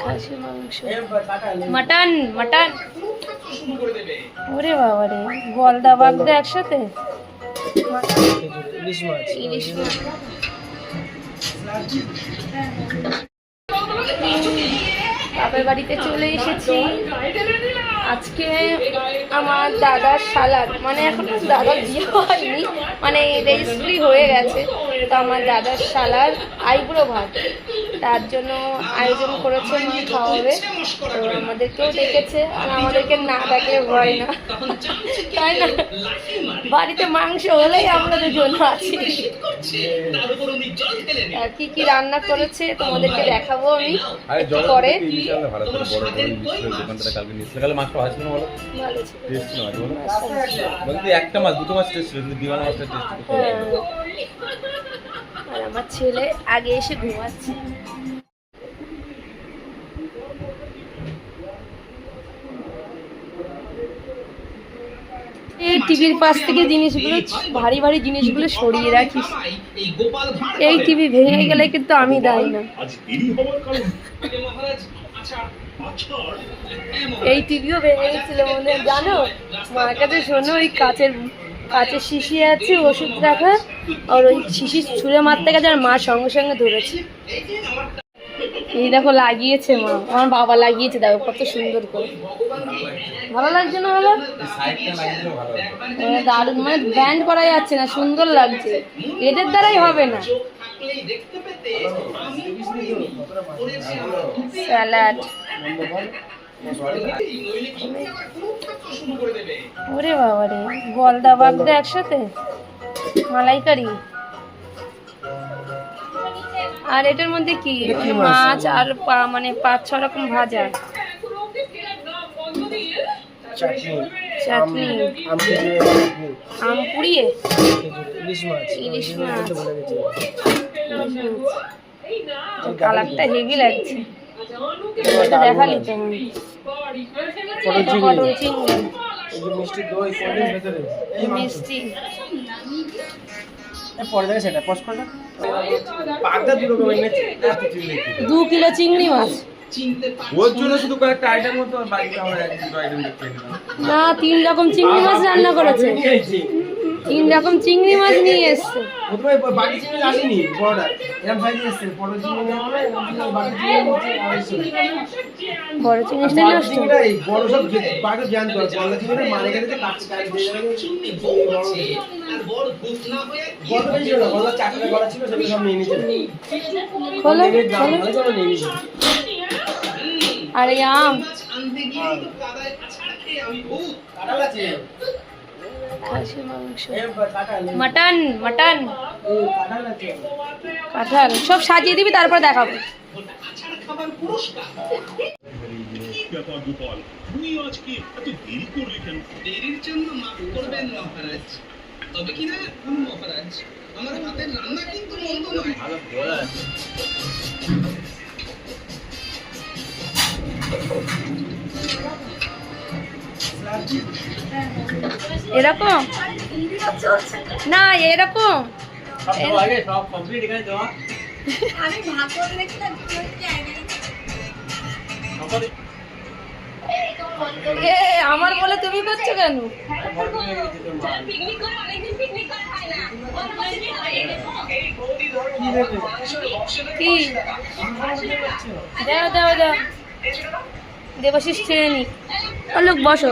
খাসি মাংস, mutton mutton. ওরে বাবা রে, গলদা বাগদা একসাথে। ইলিশ মাছ। বাপের বাড়িতে চলে এসেছি। আজকে আমার দাদার শালার, মানে এখন দাদার বিয়ে হয়নি, মানে রেজিস্ট্রি হয়ে গেছে, তো আমার দাদার শালার আইবুড়ো ভাত, তার জন্য আয়োজন করেছে, মা খাওয়াবে। তো আমাদেরকেও ডেকেছে, আর আমাদেরকে না ডাকলে ভয় না, তাই না? বাড়িতে মাংস হলেই আমরা দুজন আছি। আর কি কি রান্না করেছে তোমাদেরকে দেখাবো আমি পরে। আর আমার ছেলে আগে এসে ঘুমাচ্ছে। এই টিভির পাশ থেকে জিনিসগুলো, ভারী ভারী জিনিসগুলো সরিয়ে রাখিস। এই টিভি ভেঙে গেলে কিন্তু আমি দায়ী না। এই টিভিও ভেঙে গেছিল মনে জানো, মার কাছে শোনো, ওই কাচের শিশি আছে ওষুধ রাখা, আর ওই শিশি ছুঁড়ে মারতে গেছে, আর মা সঙ্গে সঙ্গে ধরেছে। এই দেখো লাগিয়েছে মা, আমার বাবা লাগিয়েছে, দেখো কত সুন্দর করে। ভালো লাগছে না? ভালো দারুণ, মানে ব্যান্ড করা যাচ্ছে না, সুন্দর লাগছে। এদের দ্বারাই হবে না। স্যালাড। ওরে বাবা রে, গলদা বাগদা একসাথে, মালাইকারি। আর এটার মধ্যে কি মাছ আর মানে 5-6 রকম ভাজা, চাটনি, আম পুড়িয়ে, ইলিশ মাছ। কালারটা হেভি লাগছে, এটা দেখালি তো। পটল চিংড়ি, মিষ্টি। 2 কিলো চিংড়ি মাছ। না, 3 রকম চিংড়ি মাছ রান্না করেছে, 3 রকম চিংড়ি মাছ নিয়ে এসছে। বড় চিংড়িটা নষ্ট। আর এই আম, খাসি মাংস, মাটন মাটন, কাঁঠাল। সব সাজিয়ে দিবি, তারপর দেখাবো। এরকম না, এরকম আমার বলে তুমি করছো কেন? কি দাও দাও দাও, দেবাশিস ছেড়ে নি। লোক বসো।